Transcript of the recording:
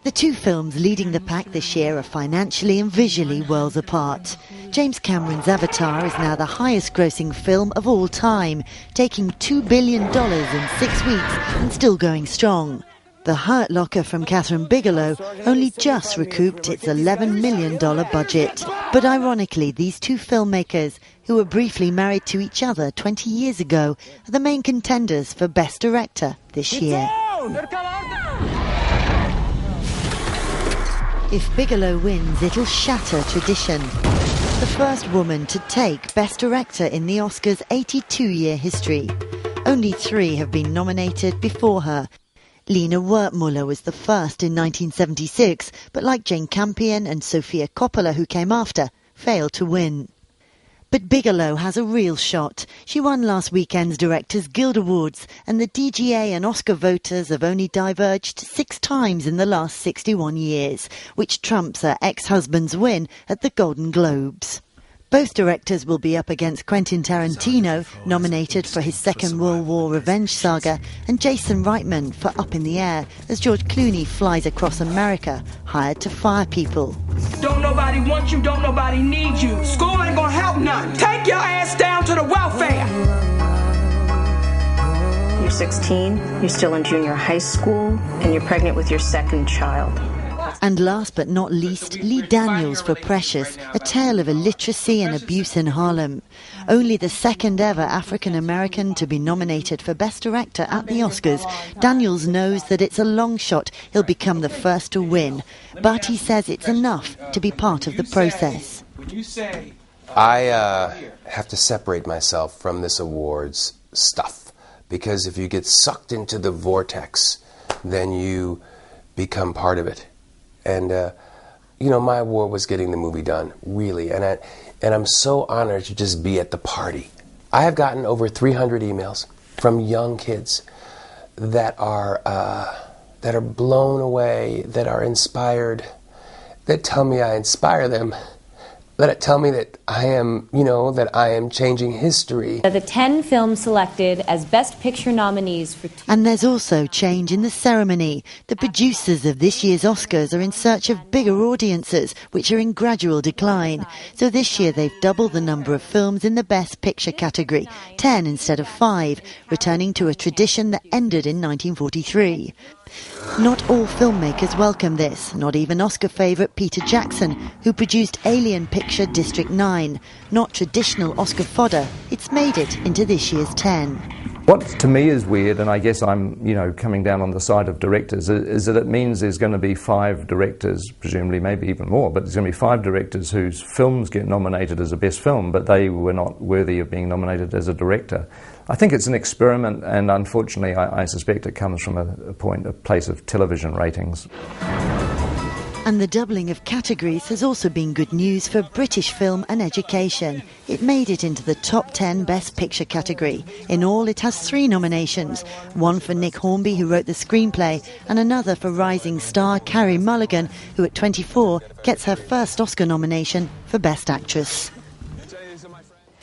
The two films leading the pack this year are financially and visually worlds apart. James Cameron's Avatar is now the highest-grossing film of all time, taking $2 billion in 6 weeks and still going strong. The Hurt Locker from Kathryn Bigelow only just recouped its $11 million budget. But ironically, these two filmmakers, who were briefly married to each other 20 years ago, are the main contenders for Best Director this year. If Bigelow wins, it'll shatter tradition. The first woman to take Best Director in the Oscars' 82-year history. Only 3 have been nominated before her. Lina Wertmuller was the first in 1976, but like Jane Campion and Sofia Coppola, who came after, failed to win. But Bigelow has a real shot. She won last weekend's Directors Guild Awards, and the DGA and Oscar voters have only diverged 6 times in the last 61 years, which trumps her ex-husband's win at the Golden Globes. Both directors will be up against Quentin Tarantino, nominated for his Second World War revenge saga, and Jason Reitman for Up in the Air, as George Clooney flies across America, hired to fire people. Don't nobody want you, don't nobody need you. School ain't gonna help none. Take your ass down to the welfare. You're 16, you're still in junior high school, and you're pregnant with your second child. And last but not least, Lee Daniels for Precious, a tale of illiteracy and abuse in Harlem. Only the second ever African-American to be nominated for Best Director at the Oscars, Daniels knows that it's a long shot he'll become the first to win. But he says it's enough to be part of the process. I have to separate myself from this awards stuff, because if you get sucked into the vortex, then you become part of it. And, my award was getting the movie done, really. And I'm so honored to just be at the party. I have gotten over 300 emails from young kids that are blown away, that are inspired, that tell me I inspire them, that tell me that I am changing history. The 10 films selected as Best Picture nominees for... And there's also change in the ceremony. The producers of this year's Oscars are in search of bigger audiences, which are in gradual decline. So this year they've doubled the number of films in the Best Picture category, 10 instead of 5, returning to a tradition that ended in 1943. Not all filmmakers welcome this, not even Oscar favourite Peter Jackson, who produced Alien picture District 9. Not traditional Oscar fodder, it's made it into this year's 10. What to me is weird, and I guess I'm, coming down on the side of directors, is that it means there's going to be 5 directors, presumably maybe even more, but there's going to be 5 directors whose films get nominated as a best film, but they were not worthy of being nominated as a director. I think it's an experiment, and unfortunately I suspect it comes from a place of television ratings. And the doubling of categories has also been good news for British film and education. It made it into the top 10 Best Picture category. In all, it has 3 nominations, one for Nick Hornby, who wrote the screenplay, and another for rising star Carey Mulligan, who at 24 gets her first Oscar nomination for Best Actress.